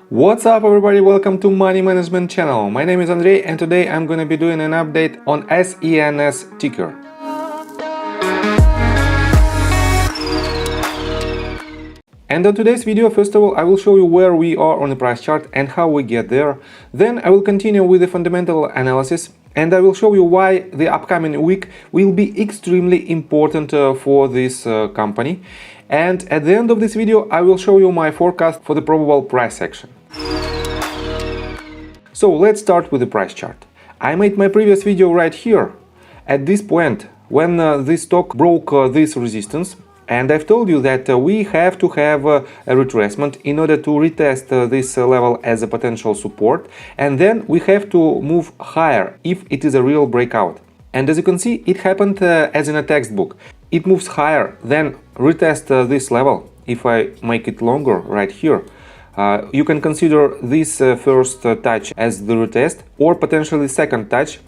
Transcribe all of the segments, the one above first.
What's up everybody, welcome to Money Management channel. My name is Andrei and today I'm gonna be doing an update on SENS ticker. And on today's video, first of all, I will show you where we are on the price chart and how we get there. Then I will continue with the fundamental analysis and I will show you why the upcoming week will be extremely important for this company. And at the end of this video, I will show you my forecast for the probable price action. So let's start with the price chart. I made my previous video right here, at this point, when this stock broke this resistance, and I've told you that we have to have a retracement in order to retest this level as a potential support, and then we have to move higher if it is a real breakout. And as you can see, it happened as in a textbook. It moves higher, then retest this level. If I make it longer right here, you can consider this first touch as the retest, or potentially second touch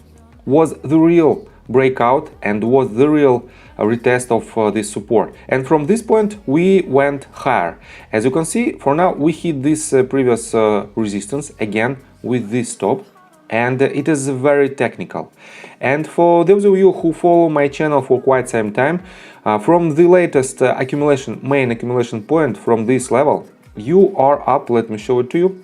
was the real breakout and was the real retest of this support. And from this point we went higher. As you can see, for now we hit this previous resistance again with this stop, and it is very technical. And for those of you who follow my channel for quite some time, from the latest main accumulation point from this level, you are up, let me show it to you.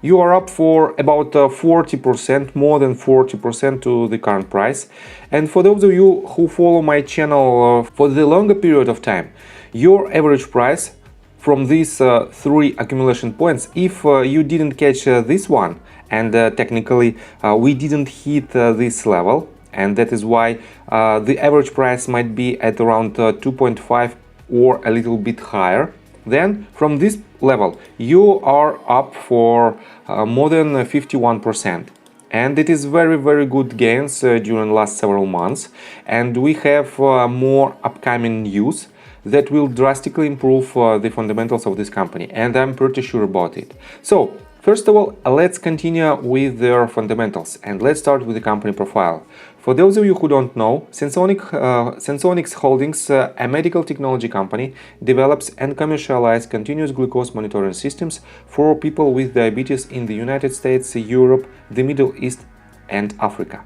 You are up for about 40%, more than 40% to the current price. And for those of you who follow my channel for the longer period of time, your average price from these three accumulation points, if you didn't catch this one, and technically we didn't hit this level, and that is why the average price might be at around 2.5 or a little bit higher. Then from this level you are up for more than 51%, and it is very good gains during last several months, and we have more upcoming news that will drastically improve the fundamentals of this company, and I'm pretty sure about it. So first of all, let's continue with their fundamentals, and let's start with the company profile. For those of you who don't know, Senseonics Holdings, a medical technology company, develops and commercializes continuous glucose monitoring systems for people with diabetes in the United States, Europe, the Middle East and Africa.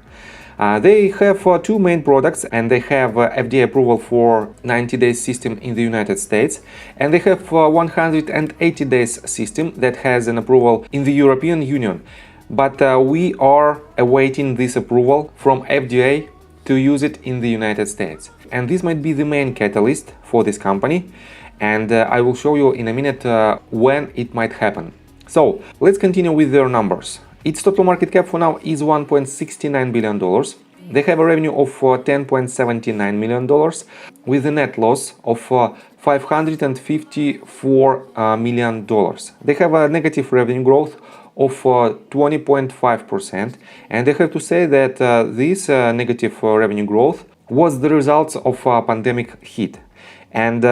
They have two main products, and they have FDA approval for 90 days system in the United States, and they have 180 days system that has an approval in the European Union. But we are awaiting this approval from FDA to use it in the United States. And this might be the main catalyst for this company, and I will show you in a minute when it might happen. So let's continue with their numbers. Its total market cap for now is $1.69 billion. They have a revenue of $10.79 million with a net loss of $554 million. They have a negative revenue growth of 20.5%, and I have to say that this negative revenue growth was the result of a pandemic hit. And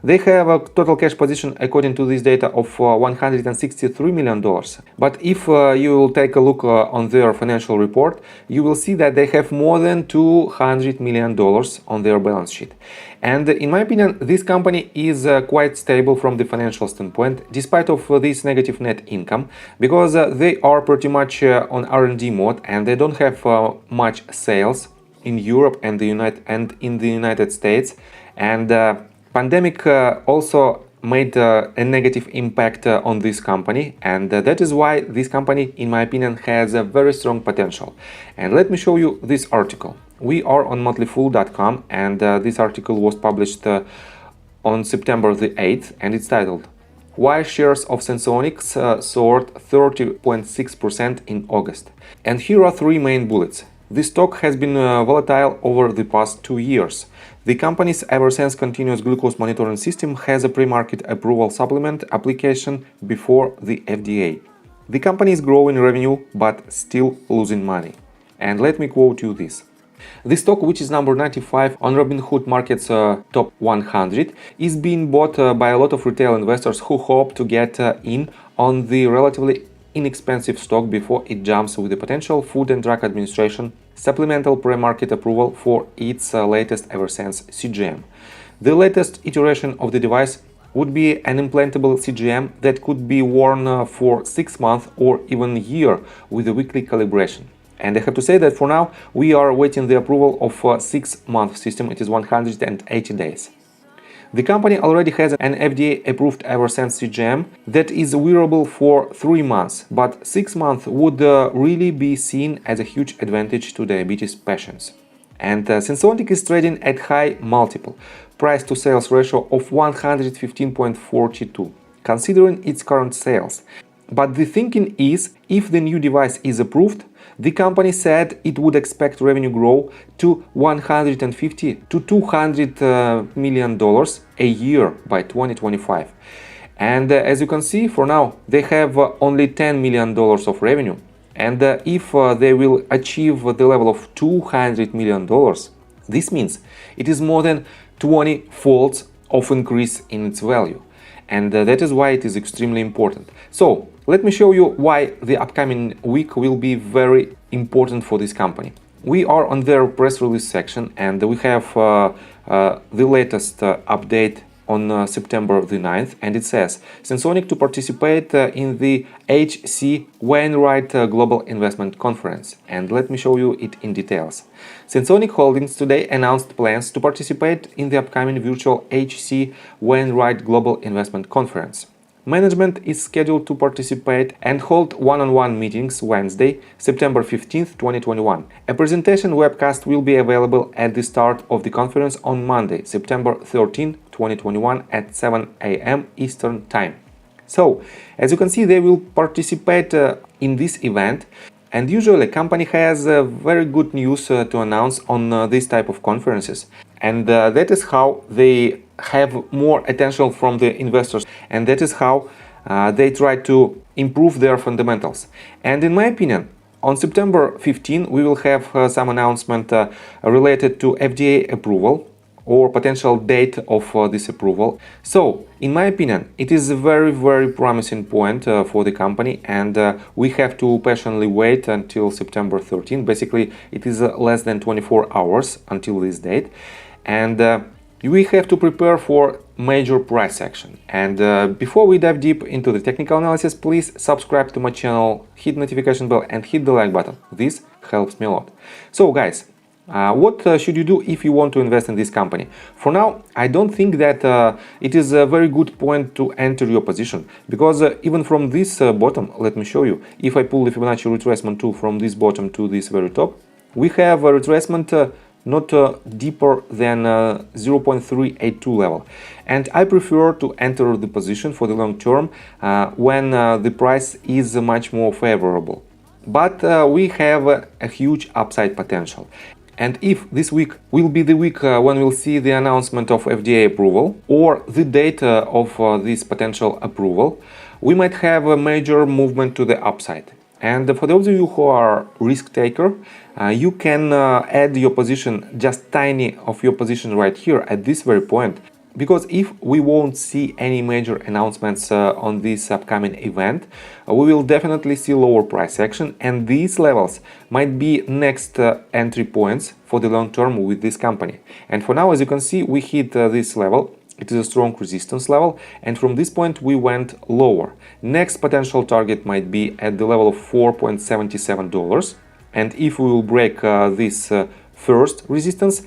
they have a total cash position, according to this data, of $163 million. But if you will take a look on their financial report, you will see that they have more than $200 million on their balance sheet. And in my opinion, this company is quite stable from the financial standpoint, despite of this negative net income, because they are pretty much on R&D mode, and they don't have much sales in Europe and in the United States. And pandemic also made a negative impact on this company, and that is why this company, in my opinion, has a very strong potential. And let me show you this article. We are on monthlyfool.com, and this article was published on September the 8th, and it's titled "Why Shares of Senseonics Soared 30.6% in August." And here are three main bullets. The stock has been volatile over the past 2 years. The company's Eversense continuous glucose monitoring system has a pre-market approval supplement application before the FDA. The company is growing revenue but still losing money. And let me quote you this. The stock, which is number 95 on Robinhood Market's top 100, is being bought by a lot of retail investors who hope to get in on the relatively inexpensive stock before it jumps with the potential Food and Drug Administration supplemental pre-market approval for its latest Eversense CGM. The latest iteration of the device would be an implantable CGM that could be worn for 6 months or even a year with a weekly calibration. And I have to say that for now we are waiting the approval of a 6-month system. It is 180 days. The company already has an FDA-approved Eversense CGM that is wearable for 3 months, but 6 months would really be seen as a huge advantage to diabetes patients. And Senseonics is trading at high multiple, price-to-sales ratio of 115.42, considering its current sales. But the thinking is, if the new device is approved, the company said it would expect revenue grow to $150 to $200 million a year by 2025. And as you can see, for now, they have only $10 million of revenue. And if they will achieve the level of $200 million, this means it is more than 20 folds of increase in its value. And that is why it is extremely important. So let me show you why the upcoming week will be very important for this company. We are on their press release section, and we have the latest update on September the 9th, and it says Senseonics to participate in the H.C. Wainwright Global Investment Conference. And let me show you it in details. Senseonics Holdings today announced plans to participate in the upcoming virtual H.C. Wainwright Global Investment Conference. Management is scheduled to participate and hold one-on-one meetings Wednesday, September 15, 2021. A presentation webcast will be available at the start of the conference on Monday, September 13, 2021 at 7 a.m. Eastern Time. So, as you can see, they will participate in this event. And usually a company has very good news to announce on this type of conferences. And that is how they have more attention from the investors. And that is how they try to improve their fundamentals. And in my opinion, on September 15, we will have some announcement related to FDA approval or potential date of this approval. So, in my opinion, it is a very promising point for the company, and we have to patiently wait until September 13. Basically, it is less than 24 hours until this date, and we have to prepare for major price action. And before we dive deep into the technical analysis, please subscribe to my channel, hit notification bell and hit the like button. This helps me a lot. So guys, what should you do if you want to invest in this company? For now, I don't think that it is a very good point to enter your position, because even from this bottom, let me show you, if I pull the Fibonacci retracement tool from this bottom to this very top, we have a retracement not deeper than 0.382 level. And I prefer to enter the position for the long term when the price is much more favorable. But we have a huge upside potential. And if this week will be the week when we'll see the announcement of FDA approval or the date of this potential approval, we might have a major movement to the upside. And for those of you who are risk taker, you can add your position, just tiny of your position right here at this very point. Because if we won't see any major announcements on this upcoming event, we will definitely see lower price action, and these levels might be next entry points for the long term with this company. And for now, as you can see, we hit this level. It is a strong resistance level, and from this point we went lower. Next potential target might be at the level of $4.77, and if we will break this first resistance,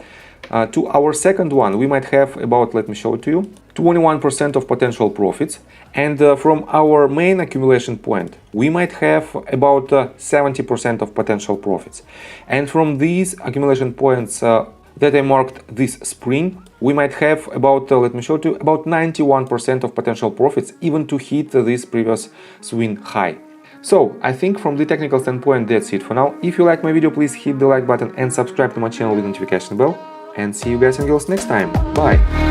to our second one, we might have about, let me show it to you, 21% of potential profits. And from our main accumulation point, we might have about 70% of potential profits. And from these accumulation points that I marked this spring, we might have about, let me show it to you, about 91% of potential profits, even to hit this previous swing high. So, I think from the technical standpoint, that's it for now. If you like my video, please hit the like button and subscribe to my channel with notification bell. And see you guys and girls next time. Bye!